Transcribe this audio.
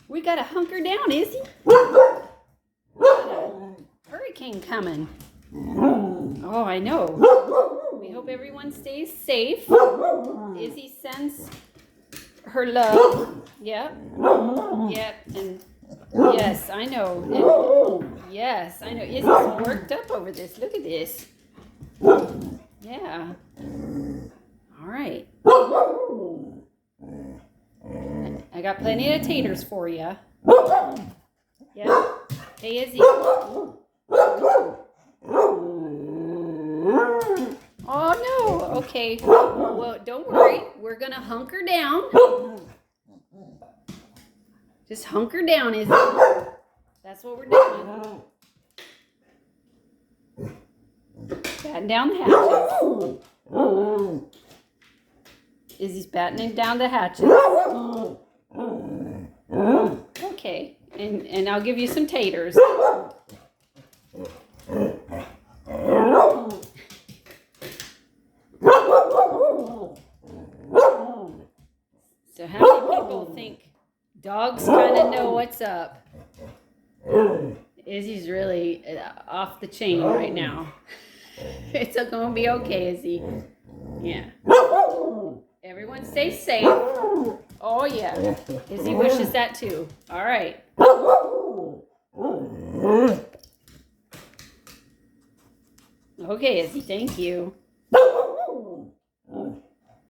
We gotta hunker down, Izzy. Got a hurricane coming. Oh, I know. We hope everyone stays safe. Izzy sends her love. Yep. Yep. And yes, I know. And yes, I know. Izzy's worked up over this. Look at this. Yeah. All right. I got plenty of taters for you. Yeah. Hey, Izzy. Oh, no. Okay. Well, don't worry. We're going to hunker down. Just hunker down, Izzy. That's what we're doing. Batten down the hatches. Izzy's battening down the hatches. Okay. And I'll give you some taters. So how many people think dogs kind of know what's up? Izzy's really off the chain right now. It's going to be okay, Izzy. Yeah. Everyone stay safe. Oh, yeah. Izzy wishes that too. All right. Okay, Izzy, thank you.